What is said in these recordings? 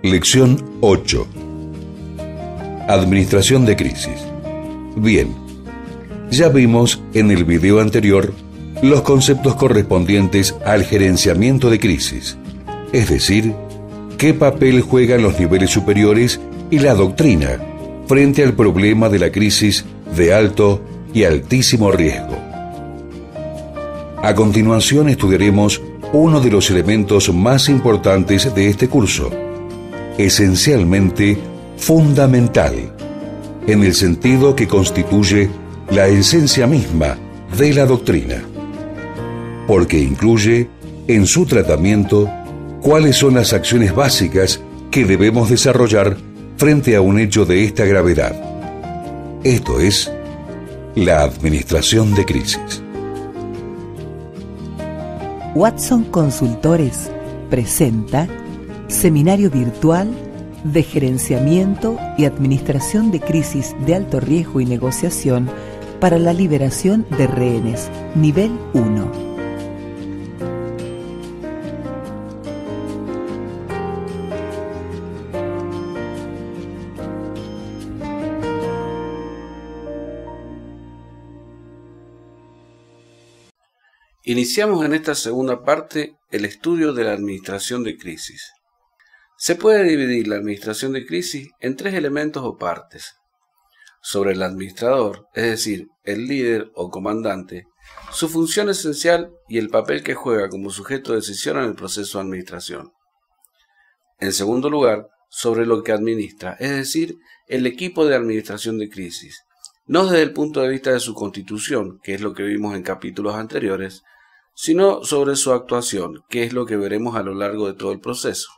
Lección 8. Administración de crisis. Bien, ya vimos en el video anterior los conceptos correspondientes al gerenciamiento de crisis, es decir, qué papel juegan los niveles superiores y la doctrina frente al problema de la crisis de alto y altísimo riesgo. A continuación estudiaremos uno de los elementos más importantes de este curso, esencialmente fundamental, en el sentido que constituye la esencia misma de la doctrina, porque incluye en su tratamiento cuáles son las acciones básicas que debemos desarrollar frente a un hecho de esta gravedad. Esto es la administración de crisis. Watson Consultores presenta Seminario Virtual de Gerenciamiento y Administración de Crisis de Alto Riesgo y Negociación para la Liberación de Rehenes, Nivel 1. Iniciamos en esta segunda parte el estudio de la administración de crisis. Se puede dividir la administración de crisis en tres elementos o partes. Sobre el administrador, es decir, el líder o comandante, su función esencial y el papel que juega como sujeto de decisión en el proceso de administración. En segundo lugar, sobre lo que administra, es decir, el equipo de administración de crisis, no desde el punto de vista de su constitución, que es lo que vimos en capítulos anteriores, sino sobre su actuación, que es lo que veremos a lo largo de todo el proceso.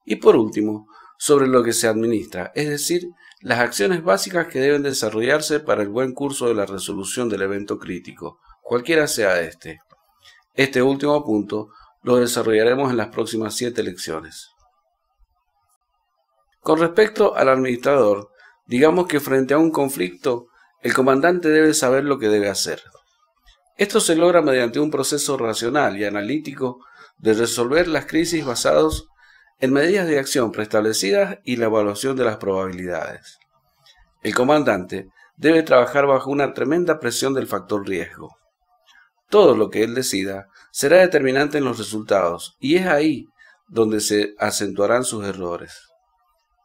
Y por último, sobre lo que se administra, es decir, las acciones básicas que deben desarrollarse para el buen curso de la resolución del evento crítico, cualquiera sea este. Este último punto lo desarrollaremos en las próximas 7 lecciones. Con respecto al administrador, digamos que frente a un conflicto, el comandante debe saber lo que debe hacer. Esto se logra mediante un proceso racional y analítico de resolver las crisis basados en medidas de acción preestablecidas y la evaluación de las probabilidades. El comandante debe trabajar bajo una tremenda presión del factor riesgo. Todo lo que él decida será determinante en los resultados y es ahí donde se acentuarán sus errores.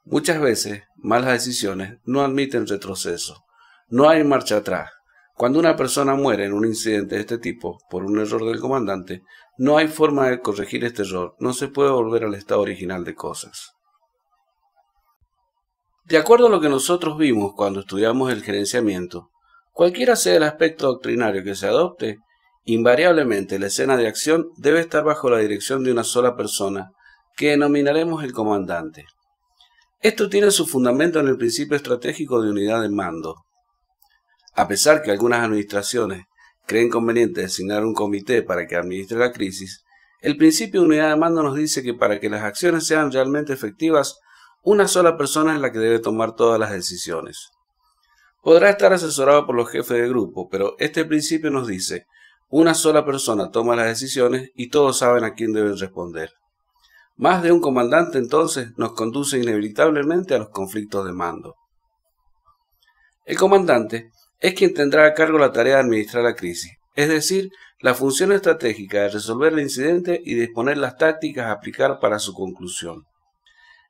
Muchas veces, malas decisiones no admiten retroceso. No hay marcha atrás. Cuando una persona muere en un incidente de este tipo por un error del comandante, no hay forma de corregir este error, no se puede volver al estado original de cosas. De acuerdo a lo que nosotros vimos cuando estudiamos el gerenciamiento, cualquiera sea el aspecto doctrinario que se adopte, invariablemente la escena de acción debe estar bajo la dirección de una sola persona, que denominaremos el comandante. Esto tiene su fundamento en el principio estratégico de unidad de mando. A pesar que algunas administraciones creen conveniente designar un comité para que administre la crisis, el principio de unidad de mando nos dice que para que las acciones sean realmente efectivas, una sola persona es la que debe tomar todas las decisiones. Podrá estar asesorado por los jefes de grupo, pero este principio nos dice, una sola persona toma las decisiones y todos saben a quién deben responder. Más de un comandante entonces nos conduce inevitablemente a los conflictos de mando. El comandante es quien tendrá a cargo la tarea de administrar la crisis, es decir, la función estratégica de resolver el incidente y disponer las tácticas a aplicar para su conclusión.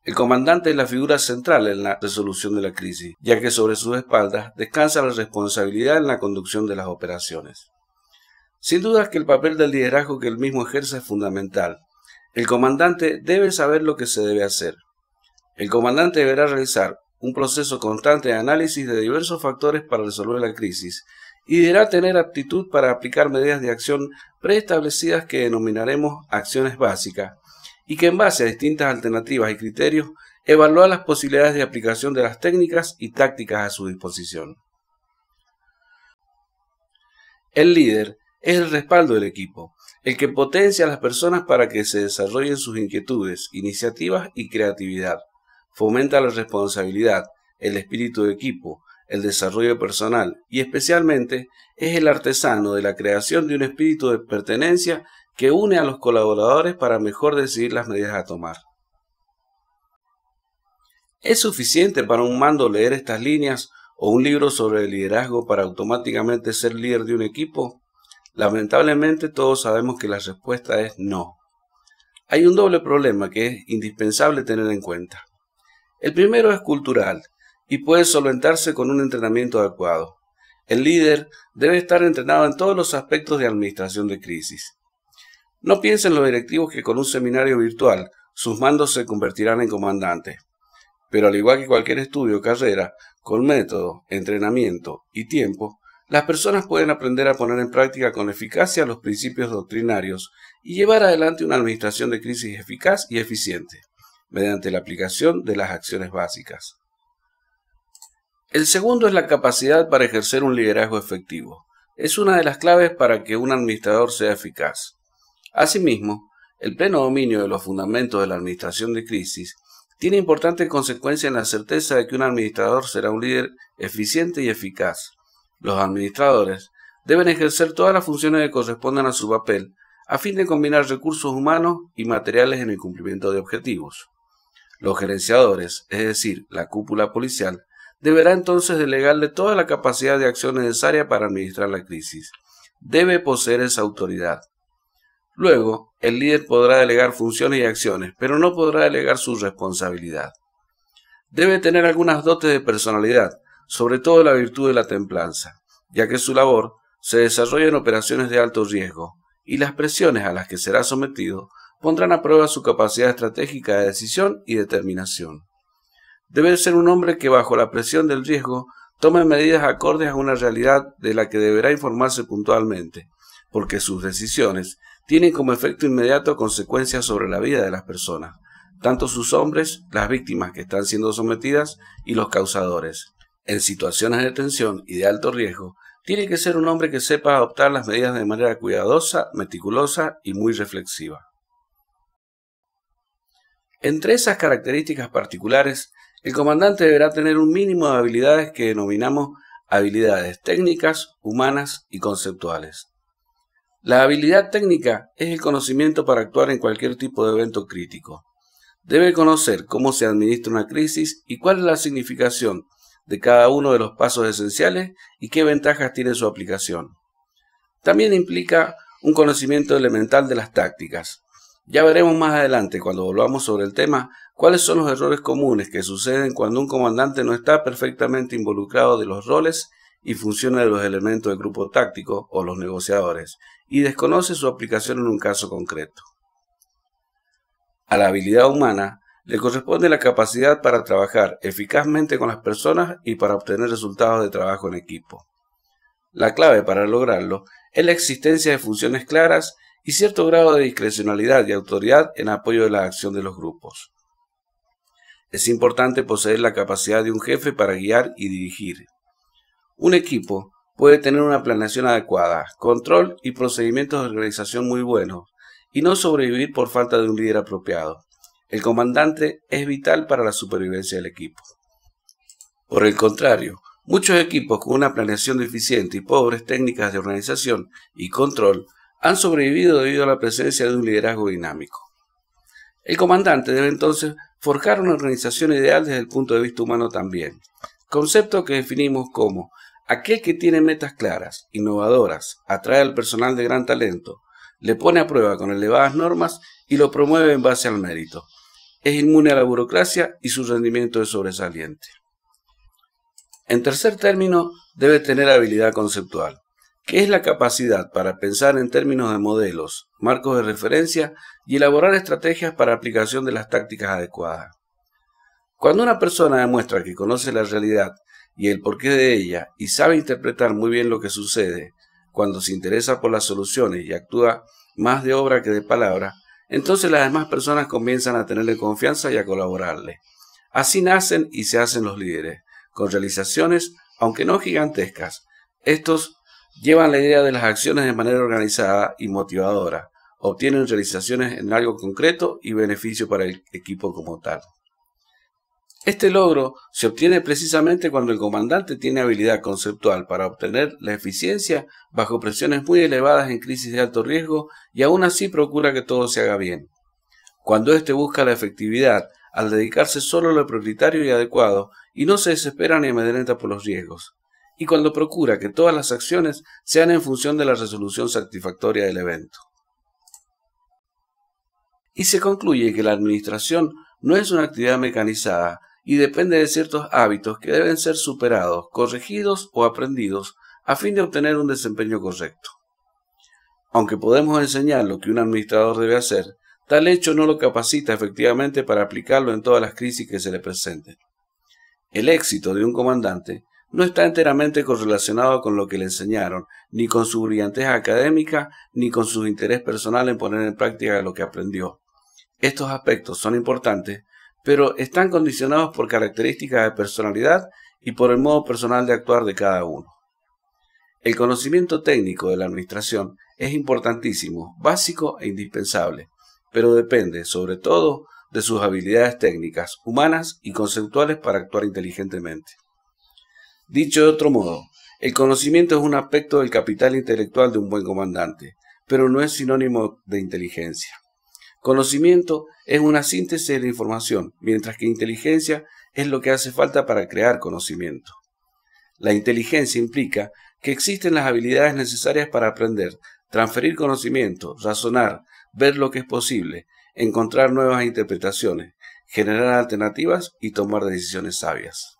El comandante es la figura central en la resolución de la crisis, ya que sobre sus espaldas descansa la responsabilidad en la conducción de las operaciones. Sin duda que el papel del liderazgo que él mismo ejerce es fundamental. El comandante debe saber lo que se debe hacer. El comandante deberá realizar un proceso constante de análisis de diversos factores para resolver la crisis y deberá tener aptitud para aplicar medidas de acción preestablecidas que denominaremos acciones básicas y que en base a distintas alternativas y criterios evaluar las posibilidades de aplicación de las técnicas y tácticas a su disposición. El líder es el respaldo del equipo, el que potencia a las personas para que se desarrollen sus inquietudes, iniciativas y creatividad. Fomenta la responsabilidad, el espíritu de equipo, el desarrollo personal y especialmente es el artesano de la creación de un espíritu de pertenencia que une a los colaboradores para mejor decidir las medidas a tomar. ¿Es suficiente para un mando leer estas líneas o un libro sobre el liderazgo para automáticamente ser líder de un equipo? Lamentablemente todos sabemos que la respuesta es no. Hay un doble problema que es indispensable tener en cuenta. El primero es cultural y puede solventarse con un entrenamiento adecuado. El líder debe estar entrenado en todos los aspectos de administración de crisis. No piensen los directivos que con un seminario virtual sus mandos se convertirán en comandantes. Pero al igual que cualquier estudio o carrera, con método, entrenamiento y tiempo, las personas pueden aprender a poner en práctica con eficacia los principios doctrinarios y llevar adelante una administración de crisis eficaz y eficiente, mediante la aplicación de las acciones básicas. El segundo es la capacidad para ejercer un liderazgo efectivo. Es una de las claves para que un administrador sea eficaz. Asimismo, el pleno dominio de los fundamentos de la administración de crisis tiene importantes consecuencias en la certeza de que un administrador será un líder eficiente y eficaz. Los administradores deben ejercer todas las funciones que correspondan a su papel a fin de combinar recursos humanos y materiales en el cumplimiento de objetivos. Los gerenciadores, es decir, la cúpula policial, deberá entonces delegarle toda la capacidad de acción necesaria para administrar la crisis. Debe poseer esa autoridad. Luego, el líder podrá delegar funciones y acciones, pero no podrá delegar su responsabilidad. Debe tener algunas dotes de personalidad, sobre todo la virtud de la templanza, ya que su labor se desarrolla en operaciones de alto riesgo, y las presiones a las que será sometido pondrán a prueba su capacidad estratégica de decisión y determinación. Debe ser un hombre que bajo la presión del riesgo tome medidas acordes a una realidad de la que deberá informarse puntualmente, porque sus decisiones tienen como efecto inmediato consecuencias sobre la vida de las personas, tanto sus hombres, las víctimas que están siendo sometidas y los causadores. En situaciones de tensión y de alto riesgo, tiene que ser un hombre que sepa adoptar las medidas de manera cuidadosa, meticulosa y muy reflexiva. Entre esas características particulares, el comandante deberá tener un mínimo de habilidades que denominamos habilidades técnicas, humanas y conceptuales. La habilidad técnica es el conocimiento para actuar en cualquier tipo de evento crítico. Debe conocer cómo se administra una crisis y cuál es la significación de cada uno de los pasos esenciales y qué ventajas tiene su aplicación. También implica un conocimiento elemental de las tácticas. Ya veremos más adelante, cuando volvamos sobre el tema, cuáles son los errores comunes que suceden cuando un comandante no está perfectamente involucrado de los roles y funciones de los elementos del grupo táctico o los negociadores, y desconoce su aplicación en un caso concreto. A la habilidad humana le corresponde la capacidad para trabajar eficazmente con las personas y para obtener resultados de trabajo en equipo. La clave para lograrlo es la existencia de funciones claras y cierto grado de discrecionalidad y autoridad en apoyo de la acción de los grupos. Es importante poseer la capacidad de un jefe para guiar y dirigir. Un equipo puede tener una planeación adecuada, control y procedimientos de organización muy buenos, y no sobrevivir por falta de un líder apropiado. El comandante es vital para la supervivencia del equipo. Por el contrario, muchos equipos con una planeación deficiente y pobres técnicas de organización y control han sobrevivido debido a la presencia de un liderazgo dinámico. El comandante debe entonces forjar una organización ideal desde el punto de vista humano también, concepto que definimos como aquel que tiene metas claras, innovadoras, atrae al personal de gran talento, le pone a prueba con elevadas normas y lo promueve en base al mérito. Es inmune a la burocracia y su rendimiento es sobresaliente. En tercer término, debe tener habilidad conceptual, que es la capacidad para pensar en términos de modelos, marcos de referencia y elaborar estrategias para aplicación de las tácticas adecuadas. Cuando una persona demuestra que conoce la realidad y el porqué de ella y sabe interpretar muy bien lo que sucede, cuando se interesa por las soluciones y actúa más de obra que de palabra, entonces las demás personas comienzan a tenerle confianza y a colaborarle. Así nacen y se hacen los líderes, con realizaciones, aunque no gigantescas. Estos llevan la idea de las acciones de manera organizada y motivadora, obtienen realizaciones en algo concreto y beneficio para el equipo como tal. Este logro se obtiene precisamente cuando el comandante tiene habilidad conceptual para obtener la eficiencia bajo presiones muy elevadas en crisis de alto riesgo y aún así procura que todo se haga bien. Cuando éste busca la efectividad al dedicarse solo a lo prioritario y adecuado, y no se desespera ni amedrenta por los riesgos, y cuando procura que todas las acciones sean en función de la resolución satisfactoria del evento. Y se concluye que la administración no es una actividad mecanizada y depende de ciertos hábitos que deben ser superados, corregidos o aprendidos a fin de obtener un desempeño correcto. Aunque podemos enseñar lo que un administrador debe hacer, tal hecho no lo capacita efectivamente para aplicarlo en todas las crisis que se le presenten. El éxito de un comandante no está enteramente correlacionado con lo que le enseñaron, ni con su brillantez académica, ni con su interés personal en poner en práctica lo que aprendió. Estos aspectos son importantes, pero están condicionados por características de personalidad y por el modo personal de actuar de cada uno. El conocimiento técnico de la administración es importantísimo, básico e indispensable, pero depende, sobre todo, de sus habilidades técnicas, humanas y conceptuales para actuar inteligentemente. Dicho de otro modo, el conocimiento es un aspecto del capital intelectual de un buen comandante, pero no es sinónimo de inteligencia. Conocimiento es una síntesis de la información, mientras que inteligencia es lo que hace falta para crear conocimiento. La inteligencia implica que existen las habilidades necesarias para aprender, transferir conocimiento, razonar, ver lo que es posible, encontrar nuevas interpretaciones, generar alternativas y tomar decisiones sabias.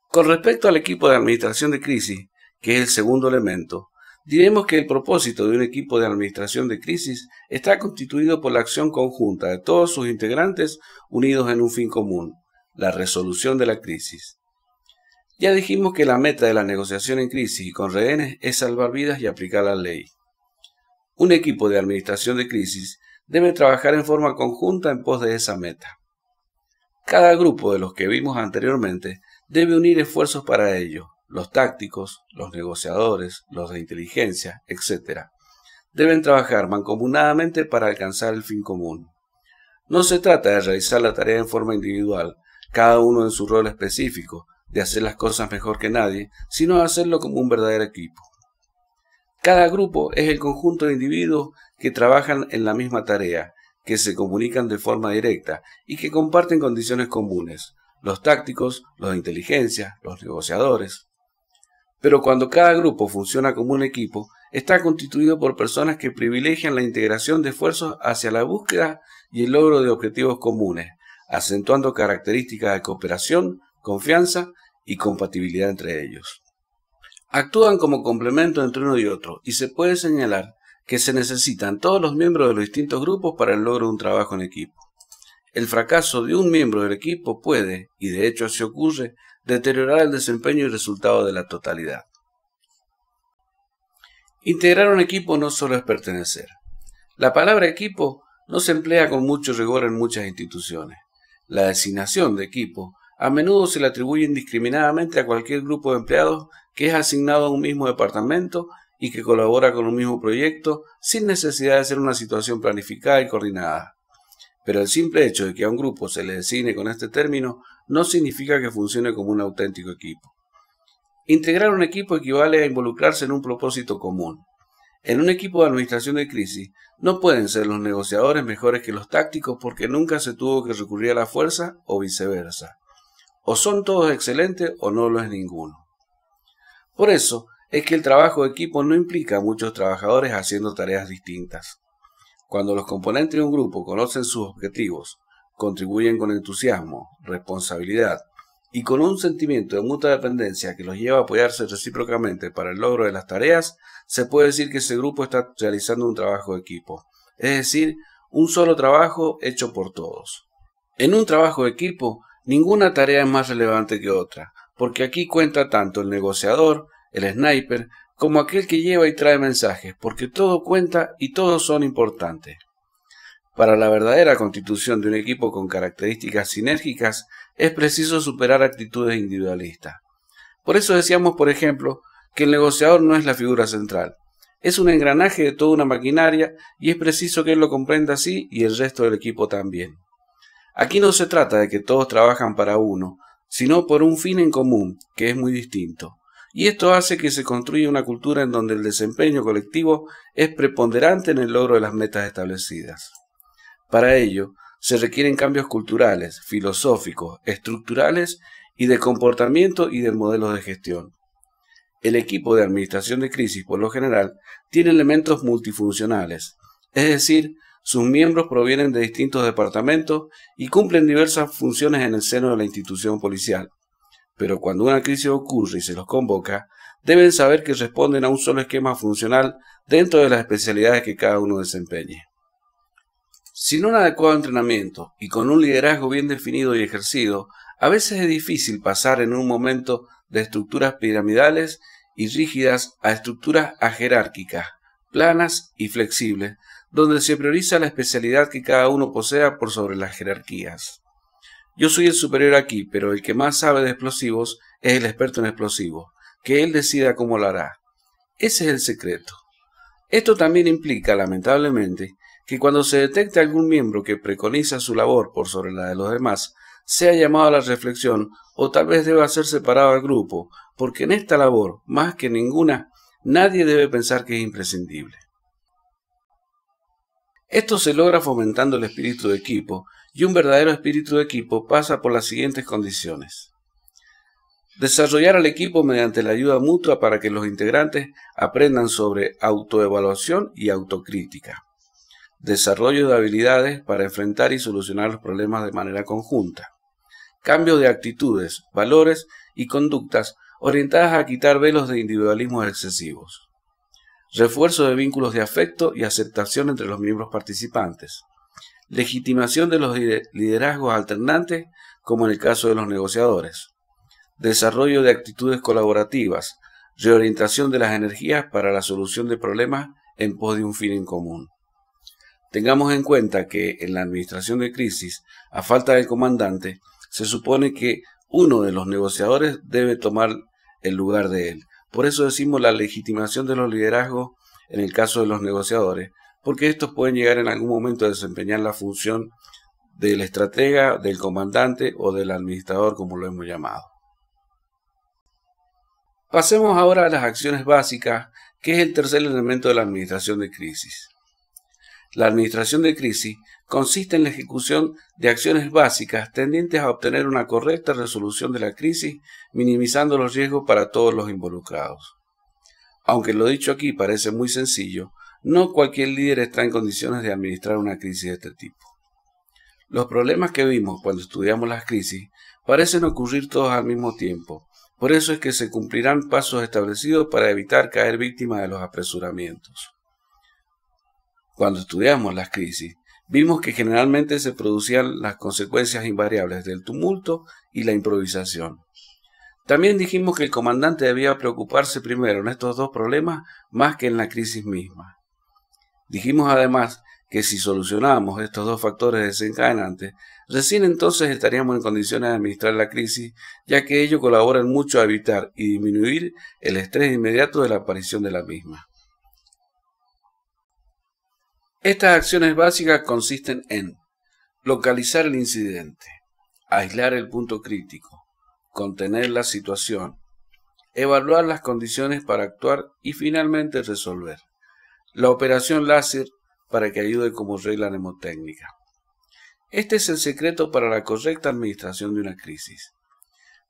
Con respecto al equipo de administración de crisis, que es el segundo elemento, diremos que el propósito de un equipo de administración de crisis está constituido por la acción conjunta de todos sus integrantes unidos en un fin común, la resolución de la crisis. Ya dijimos que la meta de la negociación en crisis y con rehenes es salvar vidas y aplicar la ley. Un equipo de administración de crisis debe trabajar en forma conjunta en pos de esa meta. Cada grupo de los que vimos anteriormente debe unir esfuerzos para ello. Los tácticos, los negociadores, los de inteligencia, etc. deben trabajar mancomunadamente para alcanzar el fin común. No se trata de realizar la tarea en forma individual, cada uno en su rol específico, de hacer las cosas mejor que nadie, sino de hacerlo como un verdadero equipo. Cada grupo es el conjunto de individuos que trabajan en la misma tarea, que se comunican de forma directa y que comparten condiciones comunes, los tácticos, los de inteligencia, los negociadores. Pero cuando cada grupo funciona como un equipo, está constituido por personas que privilegian la integración de esfuerzos hacia la búsqueda y el logro de objetivos comunes, acentuando características de cooperación, confianza y compatibilidad entre ellos. Actúan como complemento entre uno y otro, y se puede señalar que se necesitan todos los miembros de los distintos grupos para el logro de un trabajo en equipo. El fracaso de un miembro del equipo puede, y de hecho así ocurre, deteriorar el desempeño y resultado de la totalidad. Integrar un equipo no solo es pertenecer. La palabra equipo no se emplea con mucho rigor en muchas instituciones. La designación de equipo a menudo se le atribuye indiscriminadamente a cualquier grupo de empleados que es asignado a un mismo departamento y que colabora con un mismo proyecto sin necesidad de ser una situación planificada y coordinada. Pero el simple hecho de que a un grupo se le designe con este término no significa que funcione como un auténtico equipo. Integrar un equipo equivale a involucrarse en un propósito común. En un equipo de administración de crisis no pueden ser los negociadores mejores que los tácticos porque nunca se tuvo que recurrir a la fuerza o viceversa. O son todos excelentes o no lo es ninguno. Por eso es que el trabajo de equipo no implica a muchos trabajadores haciendo tareas distintas. Cuando los componentes de un grupo conocen sus objetivos, contribuyen con entusiasmo, responsabilidad y con un sentimiento de mutua dependencia que los lleva a apoyarse recíprocamente para el logro de las tareas, se puede decir que ese grupo está realizando un trabajo de equipo, es decir, un solo trabajo hecho por todos. En un trabajo de equipo, ninguna tarea es más relevante que otra, porque aquí cuenta tanto el negociador, el sniper, como aquel que lleva y trae mensajes, porque todo cuenta y todos son importantes. Para la verdadera constitución de un equipo con características sinérgicas, es preciso superar actitudes individualistas. Por eso decíamos, por ejemplo, que el negociador no es la figura central. Es un engranaje de toda una maquinaria y es preciso que él lo comprenda así y el resto del equipo también. Aquí no se trata de que todos trabajan para uno, sino por un fin en común, que es muy distinto. Y esto hace que se construya una cultura en donde el desempeño colectivo es preponderante en el logro de las metas establecidas. Para ello, Se requieren cambios culturales, filosóficos, estructurales y de comportamiento y de modelos de gestión. El equipo de administración de crisis, por lo general, tiene elementos multifuncionales, es decir, sus miembros provienen de distintos departamentos y cumplen diversas funciones en el seno de la institución policial. Pero cuando una crisis ocurre y se los convoca, deben saber que responden a un solo esquema funcional dentro de las especialidades que cada uno desempeñe. Sin un adecuado entrenamiento y con un liderazgo bien definido y ejercido, a veces es difícil pasar en un momento de estructuras piramidales y rígidas a estructuras ajerárquicas, planas y flexibles, donde se prioriza la especialidad que cada uno posea por sobre las jerarquías. Yo soy el superior aquí, pero el que más sabe de explosivos es el experto en explosivos, que él decida cómo lo hará. Ese es el secreto. Esto también implica, lamentablemente, que cuando se detecte algún miembro que preconiza su labor por sobre la de los demás, sea llamado a la reflexión o tal vez deba ser separado del grupo, porque en esta labor, más que ninguna, nadie debe pensar que es imprescindible. Esto se logra fomentando el espíritu de equipo, y un verdadero espíritu de equipo pasa por las siguientes condiciones. Desarrollar al equipo mediante la ayuda mutua para que los integrantes aprendan sobre autoevaluación y autocrítica. Desarrollo de habilidades para enfrentar y solucionar los problemas de manera conjunta. Cambio de actitudes, valores y conductas orientadas a quitar velos de individualismos excesivos. Refuerzo de vínculos de afecto y aceptación entre los miembros participantes. Legitimación de los liderazgos alternantes, como en el caso de los negociadores. Desarrollo de actitudes colaborativas. Reorientación de las energías para la solución de problemas en pos de un fin en común. Tengamos en cuenta que en la administración de crisis, a falta del comandante, se supone que uno de los negociadores debe tomar el lugar de él. Por eso decimos la legitimación de los liderazgos en el caso de los negociadores, porque estos pueden llegar en algún momento a desempeñar la función del estratega, del comandante o del administrador, como lo hemos llamado. Pasemos ahora a las acciones básicas, que es el tercer elemento de la administración de crisis. La administración de crisis consiste en la ejecución de acciones básicas tendientes a obtener una correcta resolución de la crisis, minimizando los riesgos para todos los involucrados. Aunque lo dicho aquí parece muy sencillo, no cualquier líder está en condiciones de administrar una crisis de este tipo. Los problemas que vimos cuando estudiamos las crisis parecen ocurrir todos al mismo tiempo. Por eso es que se cumplirán pasos establecidos para evitar caer víctima de los apresuramientos. Cuando estudiamos las crisis, vimos que generalmente se producían las consecuencias invariables del tumulto y la improvisación. También dijimos que el comandante debía preocuparse primero en estos dos problemas más que en la crisis misma. Dijimos además que si solucionábamos estos dos factores desencadenantes, recién entonces estaríamos en condiciones de administrar la crisis, ya que ello colabora mucho a evitar y disminuir el estrés inmediato de la aparición de la misma. Estas acciones básicas consisten en localizar el incidente, aislar el punto crítico, contener la situación, evaluar las condiciones para actuar y finalmente resolver. La operación láser para que ayude como regla mnemotécnica. Este es el secreto para la correcta administración de una crisis.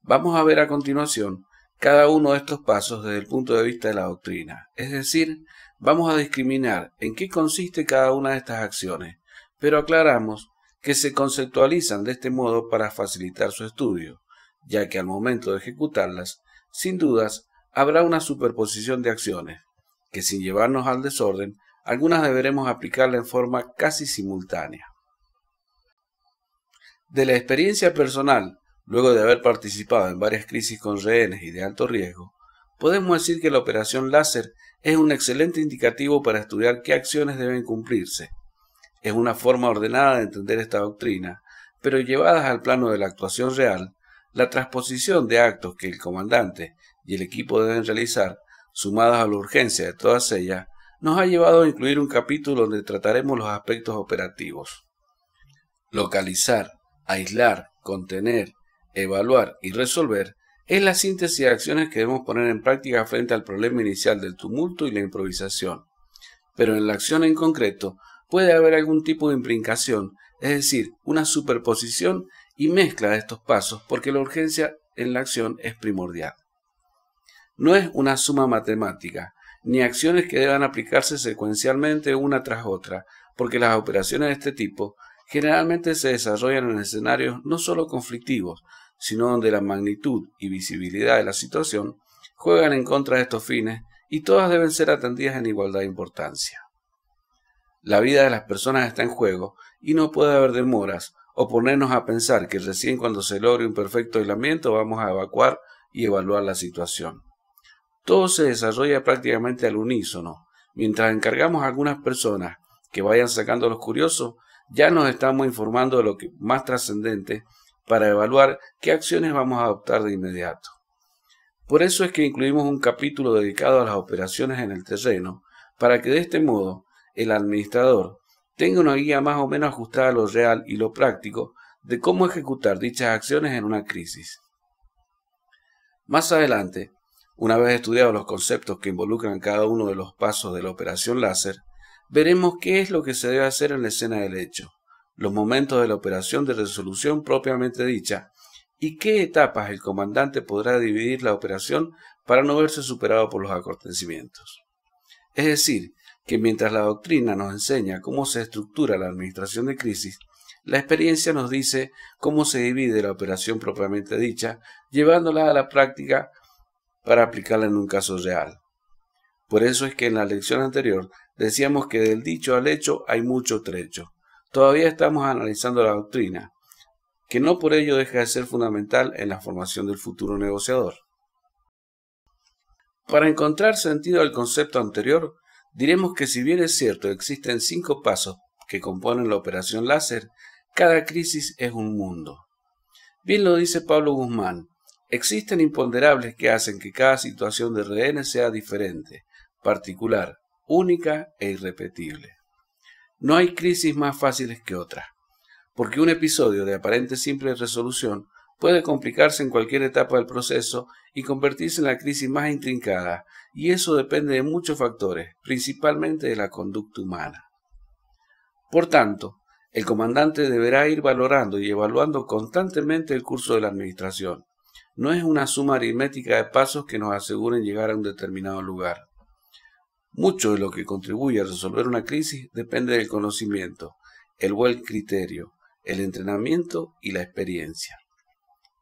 Vamos a ver a continuación cada uno de estos pasos desde el punto de vista de la doctrina, es decir, vamos a discriminar en qué consiste cada una de estas acciones, pero aclaramos que se conceptualizan de este modo para facilitar su estudio, ya que al momento de ejecutarlas, sin dudas, habrá una superposición de acciones, que sin llevarnos al desorden, algunas deberemos aplicarla en forma casi simultánea. De la experiencia personal, luego de haber participado en varias crisis con rehenes y de alto riesgo, podemos decir que la operación láser es un excelente indicativo para estudiar qué acciones deben cumplirse. Es una forma ordenada de entender esta doctrina, pero llevadas al plano de la actuación real, la transposición de actos que el comandante y el equipo deben realizar, sumadas a la urgencia de todas ellas, nos ha llevado a incluir un capítulo donde trataremos los aspectos operativos. Localizar, aislar, contener, evaluar y resolver es la síntesis de acciones que debemos poner en práctica frente al problema inicial del tumulto y la improvisación. Pero en la acción en concreto puede haber algún tipo de implicación, es decir, una superposición y mezcla de estos pasos porque la urgencia en la acción es primordial. No es una suma matemática, ni acciones que deban aplicarse secuencialmente una tras otra, porque las operaciones de este tipo generalmente se desarrollan en escenarios no solo conflictivos, sino donde la magnitud y visibilidad de la situación juegan en contra de estos fines y todas deben ser atendidas en igualdad de importancia. La vida de las personas está en juego y no puede haber demoras o ponernos a pensar que recién cuando se logre un perfecto aislamiento vamos a evacuar y evaluar la situación. Todo se desarrolla prácticamente al unísono. Mientras encargamos a algunas personas que vayan sacando a los curiosos, ya nos estamos informando de lo que más trascendente para evaluar qué acciones vamos a adoptar de inmediato. Por eso es que incluimos un capítulo dedicado a las operaciones en el terreno, para que de este modo el administrador tenga una guía más o menos ajustada a lo real y lo práctico de cómo ejecutar dichas acciones en una crisis. Más adelante, una vez estudiados los conceptos que involucran cada uno de los pasos de la operación láser, veremos qué es lo que se debe hacer en la escena del hecho, los momentos de la operación de resolución propiamente dicha, y qué etapas el comandante podrá dividir la operación para no verse superado por los acontecimientos. Es decir, que mientras la doctrina nos enseña cómo se estructura la administración de crisis, la experiencia nos dice cómo se divide la operación propiamente dicha, llevándola a la práctica para aplicarla en un caso real. Por eso es que en la lección anterior decíamos que del dicho al hecho hay mucho trecho. Todavía estamos analizando la doctrina, que no por ello deja de ser fundamental en la formación del futuro negociador. Para encontrar sentido al concepto anterior, diremos que si bien es cierto existen 5 pasos que componen la operación láser, cada crisis es un mundo. Bien lo dice Pablo Guzmán, existen imponderables que hacen que cada situación de rehenes sea diferente, particular, única e irrepetible. No hay crisis más fáciles que otras, porque un episodio de aparente simple resolución puede complicarse en cualquier etapa del proceso y convertirse en la crisis más intrincada, y eso depende de muchos factores, principalmente de la conducta humana. Por tanto, el comandante deberá ir valorando y evaluando constantemente el curso de la administración. No es una suma aritmética de pasos que nos aseguren llegar a un determinado lugar. Mucho de lo que contribuye a resolver una crisis depende del conocimiento, el buen criterio, el entrenamiento y la experiencia.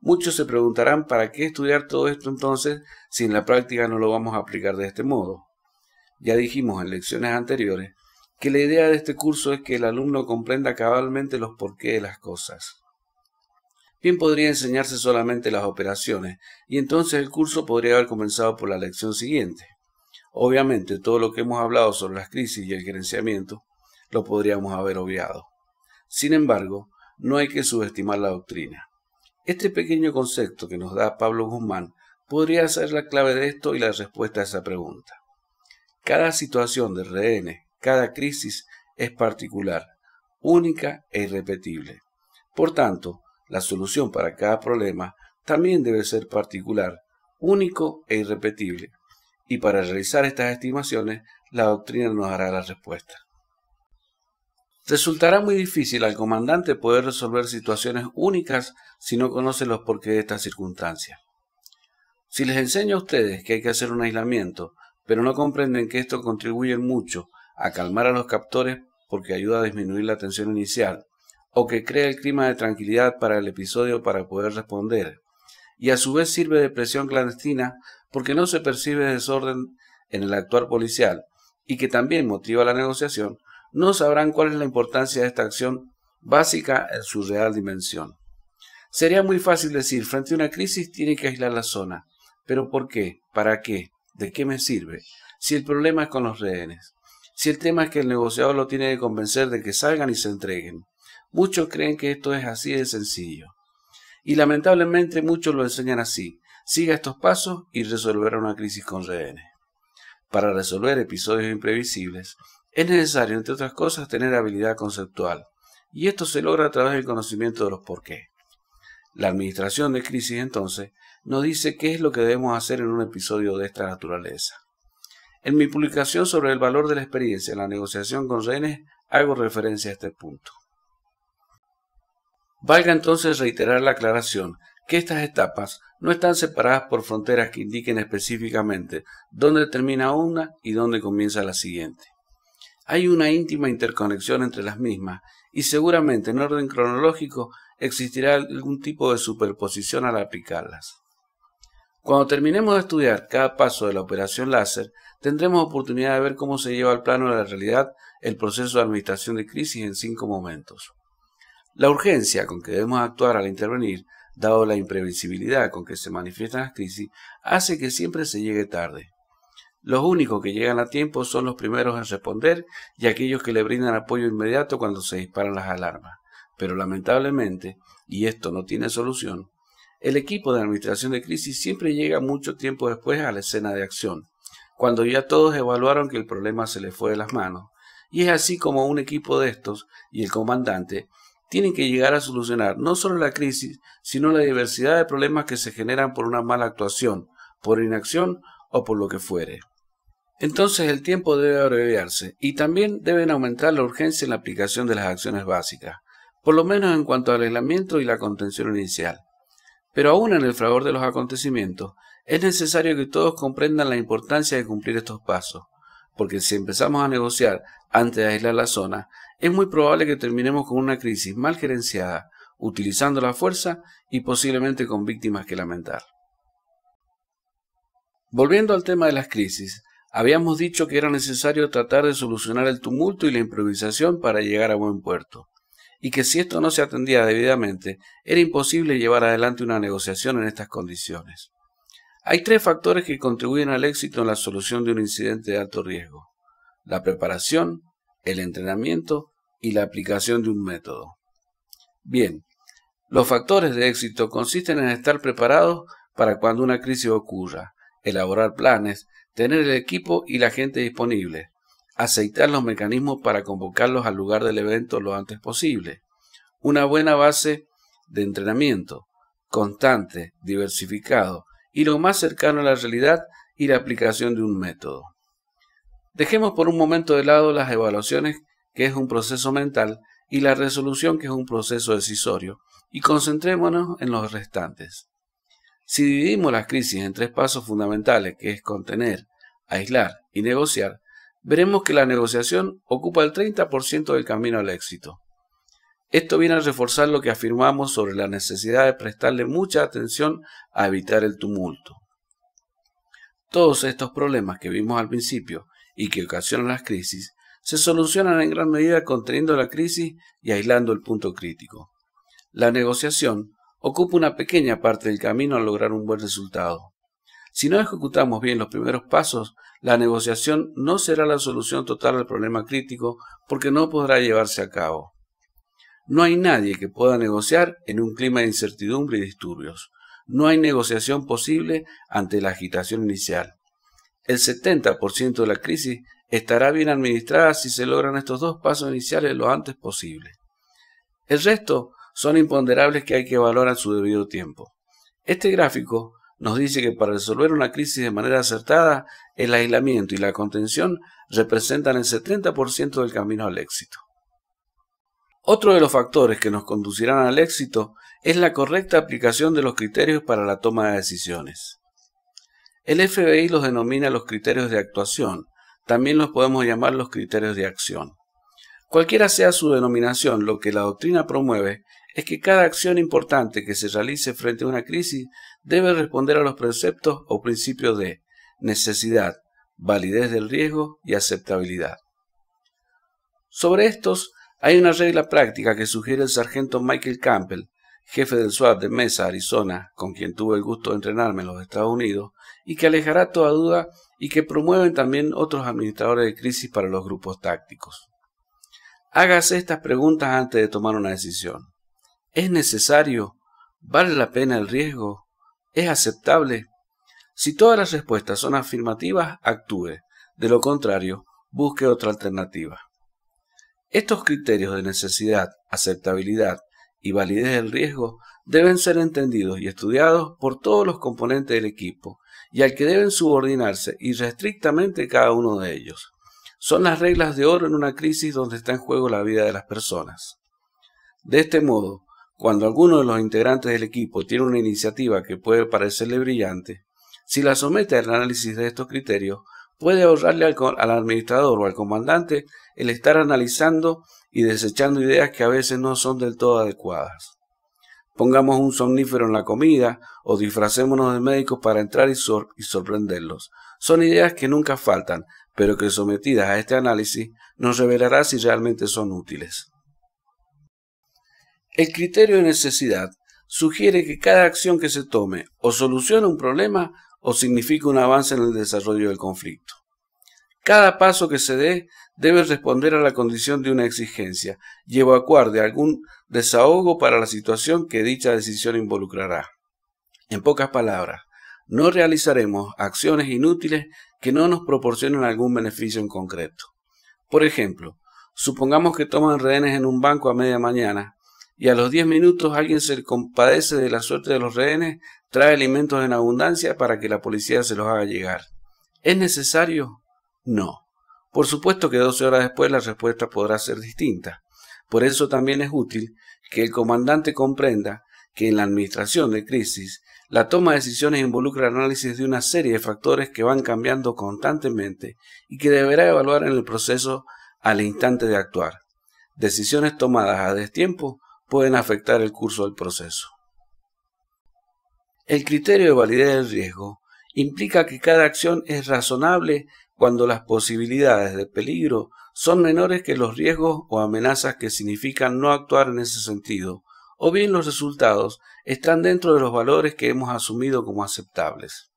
Muchos se preguntarán ¿para qué estudiar todo esto entonces si en la práctica no lo vamos a aplicar de este modo? Ya dijimos en lecciones anteriores que la idea de este curso es que el alumno comprenda cabalmente los porqués de las cosas. Bien podría enseñarse solamente las operaciones y entonces el curso podría haber comenzado por la lección siguiente. Obviamente todo lo que hemos hablado sobre las crisis y el gerenciamiento lo podríamos haber obviado. Sin embargo, no hay que subestimar la doctrina. Este pequeño concepto que nos da Pablo Guzmán podría ser la clave de esto y la respuesta a esa pregunta. Cada situación de rehenes, cada crisis es particular, única e irrepetible. Por tanto, la solución para cada problema también debe ser particular, único e irrepetible. Y para realizar estas estimaciones, la doctrina nos dará la respuesta. Resultará muy difícil al comandante poder resolver situaciones únicas si no conoce los porqués de estas circunstancias. Si les enseño a ustedes que hay que hacer un aislamiento, pero no comprenden que esto contribuye mucho a calmar a los captores porque ayuda a disminuir la tensión inicial, o que crea el clima de tranquilidad para el episodio para poder responder, y a su vez sirve de presión clandestina porque no se percibe desorden en el actuar policial y que también motiva la negociación, no sabrán cuál es la importancia de esta acción básica en su real dimensión. Sería muy fácil decir, frente a una crisis tiene que aislar la zona, pero ¿por qué? ¿Para qué? ¿De qué me sirve? Si el problema es con los rehenes, si el tema es que el negociador lo tiene que convencer de que salgan y se entreguen. Muchos creen que esto es así de sencillo. Y lamentablemente muchos lo enseñan así. Siga estos pasos y resolverá una crisis con rehenes. Para resolver episodios imprevisibles, es necesario, entre otras cosas, tener habilidad conceptual. Y esto se logra a través del conocimiento de los porqués. La administración de crisis, entonces, nos dice qué es lo que debemos hacer en un episodio de esta naturaleza. En mi publicación sobre el valor de la experiencia en la negociación con rehenes, hago referencia a este punto. Valga entonces reiterar la aclaración que estas etapas no están separadas por fronteras que indiquen específicamente dónde termina una y dónde comienza la siguiente. Hay una íntima interconexión entre las mismas y seguramente en orden cronológico existirá algún tipo de superposición al aplicarlas. Cuando terminemos de estudiar cada paso de la operación láser, tendremos oportunidad de ver cómo se lleva al plano de la realidad el proceso de administración de crisis en 5 momentos. La urgencia con que debemos actuar al intervenir, dado la imprevisibilidad con que se manifiestan las crisis, hace que siempre se llegue tarde. Los únicos que llegan a tiempo son los primeros en responder y aquellos que le brindan apoyo inmediato cuando se disparan las alarmas. Pero lamentablemente, y esto no tiene solución, el equipo de administración de crisis siempre llega mucho tiempo después a la escena de acción, cuando ya todos evaluaron que el problema se les fue de las manos. Y es así como un equipo de estos y el comandante tienen que llegar a solucionar no solo la crisis, sino la diversidad de problemas que se generan por una mala actuación, por inacción o por lo que fuere. Entonces el tiempo debe abreviarse y también deben aumentar la urgencia en la aplicación de las acciones básicas, por lo menos en cuanto al aislamiento y la contención inicial. Pero aún en el fragor de los acontecimientos, es necesario que todos comprendan la importancia de cumplir estos pasos, porque si empezamos a negociar antes de aislar la zona, es muy probable que terminemos con una crisis mal gerenciada, utilizando la fuerza y posiblemente con víctimas que lamentar. Volviendo al tema de las crisis, habíamos dicho que era necesario tratar de solucionar el tumulto y la improvisación para llegar a buen puerto, y que si esto no se atendía debidamente, era imposible llevar adelante una negociación en estas condiciones. Hay 3 factores que contribuyen al éxito en la solución de un incidente de alto riesgo: la preparación, el entrenamiento y la aplicación de un método. Bien, los factores de éxito consisten en estar preparados para cuando una crisis ocurra, elaborar planes, tener el equipo y la gente disponible, aceitar los mecanismos para convocarlos al lugar del evento lo antes posible, una buena base de entrenamiento, constante, diversificado y lo más cercano a la realidad y la aplicación de un método. Dejemos por un momento de lado las evaluaciones, que es un proceso mental, y la resolución, que es un proceso decisorio, y concentrémonos en los restantes. Si dividimos las crisis en 3 pasos fundamentales, que es contener, aislar y negociar, veremos que la negociación ocupa el 30% del camino al éxito. Esto viene a reforzar lo que afirmamos sobre la necesidad de prestarle mucha atención a evitar el tumulto. Todos estos problemas que vimos al principio y que ocasionan las crisis se solucionan en gran medida conteniendo la crisis y aislando el punto crítico. La negociación ocupa una pequeña parte del camino a lograr un buen resultado. Si no ejecutamos bien los primeros pasos, la negociación no será la solución total al problema crítico porque no podrá llevarse a cabo. No hay nadie que pueda negociar en un clima de incertidumbre y disturbios. No hay negociación posible ante la agitación inicial. El 70% de la crisis estará bien administrada si se logran estos 2 pasos iniciales lo antes posible. El resto son imponderables que hay que evaluar a su debido tiempo. Este gráfico nos dice que para resolver una crisis de manera acertada, el aislamiento y la contención representan el 70% del camino al éxito. Otro de los factores que nos conducirán al éxito es la correcta aplicación de los criterios para la toma de decisiones. El FBI los denomina los criterios de actuación, también los podemos llamar los criterios de acción. Cualquiera sea su denominación, lo que la doctrina promueve es que cada acción importante que se realice frente a una crisis debe responder a los preceptos o principios de necesidad, validez del riesgo y aceptabilidad. Sobre estos, hay una regla práctica que sugiere el sargento Michael Campbell, jefe del SWAT de Mesa, Arizona, con quien tuve el gusto de entrenarme en los Estados Unidos, y que alejará toda duda y que promueven también otros administradores de crisis para los grupos tácticos. Hágase estas preguntas antes de tomar una decisión. ¿Es necesario? ¿Vale la pena el riesgo? ¿Es aceptable? Si todas las respuestas son afirmativas, actúe. De lo contrario, busque otra alternativa. Estos criterios de necesidad, aceptabilidad y validez del riesgo deben ser entendidos y estudiados por todos los componentes del equipo y al que deben subordinarse irrestrictamente cada uno de ellos. Son las reglas de oro en una crisis donde está en juego la vida de las personas. De este modo, Cuando alguno de los integrantes del equipo tiene una iniciativa que puede parecerle brillante, si la somete al análisis de estos criterios, puede ahorrarle al administrador o al comandante el estar analizando y desechando ideas que a veces no son del todo adecuadas. Pongamos un somnífero en la comida o disfracémonos de médicos para entrar y sorprenderlos. Son ideas que nunca faltan, pero que sometidas a este análisis nos revelará si realmente son útiles. El criterio de necesidad sugiere que cada acción que se tome o soluciona un problema o significa un avance en el desarrollo del conflicto. Cada paso que se dé debe responder a la condición de una exigencia y evacuar de algún desahogo para la situación que dicha decisión involucrará. En pocas palabras, no realizaremos acciones inútiles que no nos proporcionen algún beneficio en concreto. Por ejemplo, supongamos que toman rehenes en un banco a media mañana y a los 10 minutos alguien se compadece de la suerte de los rehenes, trae alimentos en abundancia para que la policía se los haga llegar. ¿Es necesario? No. Por supuesto que 12 horas después la respuesta podrá ser distinta. Por eso también es útil que el comandante comprenda que en la administración de crisis, la toma de decisiones involucra el análisis de una serie de factores que van cambiando constantemente y que deberá evaluar en el proceso al instante de actuar. Decisiones tomadas a destiempo pueden afectar el curso del proceso. El criterio de validez del riesgo implica que cada acción es razonable cuando las posibilidades de peligro son menores que los riesgos o amenazas que significan no actuar en ese sentido, o bien los resultados están dentro de los valores que hemos asumido como aceptables.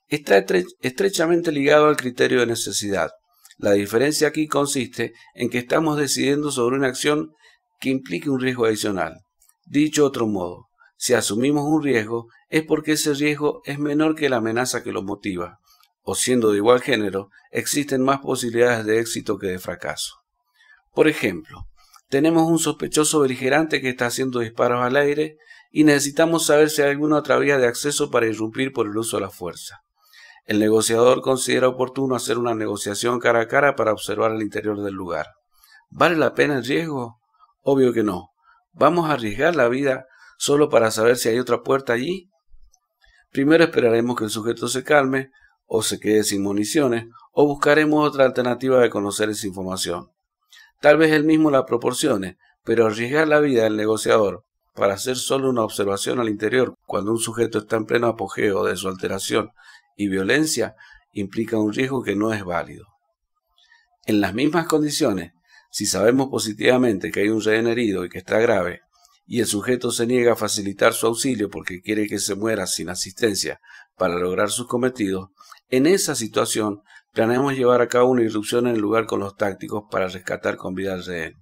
Está estrechamente ligado al criterio de necesidad. La diferencia aquí consiste en que estamos decidiendo sobre una acción que implique un riesgo adicional. Dicho de otro modo, si asumimos un riesgo es porque ese riesgo es menor que la amenaza que lo motiva, o siendo de igual género, existen más posibilidades de éxito que de fracaso. Por ejemplo, tenemos un sospechoso beligerante que está haciendo disparos al aire y necesitamos saber si hay alguna otra vía de acceso para irrumpir por el uso de la fuerza. El negociador considera oportuno hacer una negociación cara a cara para observar el interior del lugar. ¿Vale la pena el riesgo? Obvio que no. ¿Vamos a arriesgar la vida solo para saber si hay otra puerta allí? Primero esperaremos que el sujeto se calme o se quede sin municiones, o buscaremos otra alternativa de conocer esa información. Tal vez él mismo la proporcione, pero arriesgar la vida del negociador para hacer solo una observación al interior cuando un sujeto está en pleno apogeo de su alteración y violencia implica un riesgo que no es válido. En las mismas condiciones, si sabemos positivamente que hay un rehén herido y que está grave, y el sujeto se niega a facilitar su auxilio porque quiere que se muera sin asistencia para lograr sus cometidos, en esa situación planeamos llevar a cabo una irrupción en el lugar con los tácticos para rescatar con vida al rehén.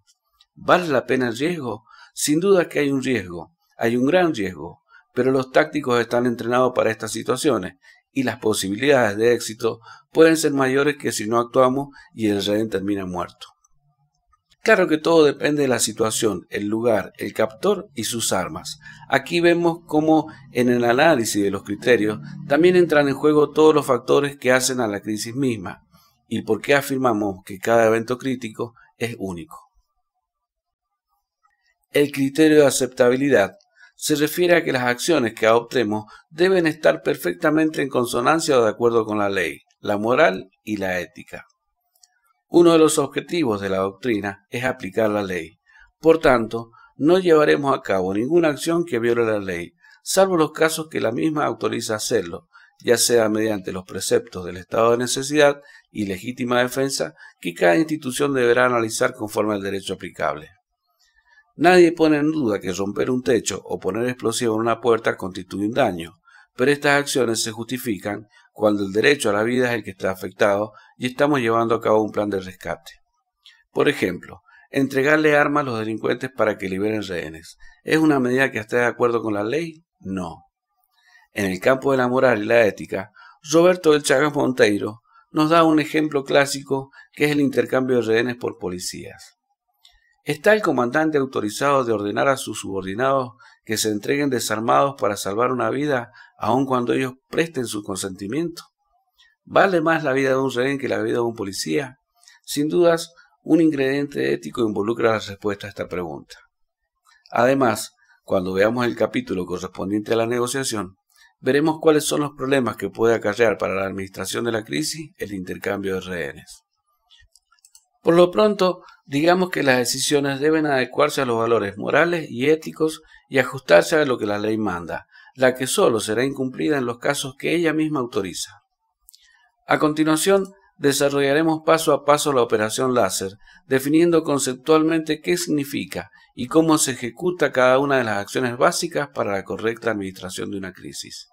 ¿Vale la pena el riesgo? Sin duda que hay un riesgo, hay un gran riesgo, pero los tácticos están entrenados para estas situaciones y las posibilidades de éxito pueden ser mayores que si no actuamos y el rehén termina muerto. Claro que todo depende de la situación, el lugar, el captor y sus armas. Aquí vemos cómo en el análisis de los criterios también entran en juego todos los factores que hacen a la crisis misma y por qué afirmamos que cada evento crítico es único. El criterio de aceptabilidad se refiere a que las acciones que adoptemos deben estar perfectamente en consonancia o de acuerdo con la ley, la moral y la ética. Uno de los objetivos de la doctrina es aplicar la ley. Por tanto, no llevaremos a cabo ninguna acción que viole la ley, salvo los casos que la misma autoriza hacerlo, ya sea mediante los preceptos del estado de necesidad y legítima defensa que cada institución deberá analizar conforme al derecho aplicable. Nadie pone en duda que romper un techo o poner explosivo en una puerta constituye un daño, pero estas acciones se justifican cuando el derecho a la vida es el que está afectado y estamos llevando a cabo un plan de rescate. Por ejemplo, entregarle armas a los delincuentes para que liberen rehenes. ¿Es una medida que esté de acuerdo con la ley? No. En el campo de la moral y la ética, Roberto del Chagas Monteiro nos da un ejemplo clásico que es el intercambio de rehenes por policías. ¿Está el comandante autorizado de ordenar a sus subordinados que se entreguen desarmados para salvar una vida, aun cuando ellos presten su consentimiento? ¿Vale más la vida de un rehén que la vida de un policía? Sin dudas, un ingrediente ético involucra la respuesta a esta pregunta. Además, cuando veamos el capítulo correspondiente a la negociación, veremos cuáles son los problemas que puede acarrear para la administración de la crisis el intercambio de rehenes. Por lo pronto, digamos que las decisiones deben adecuarse a los valores morales y éticos y ajustarse a lo que la ley manda, la que solo será incumplida en los casos que ella misma autoriza. A continuación, desarrollaremos paso a paso la operación láser, definiendo conceptualmente qué significa y cómo se ejecuta cada una de las acciones básicas para la correcta administración de una crisis.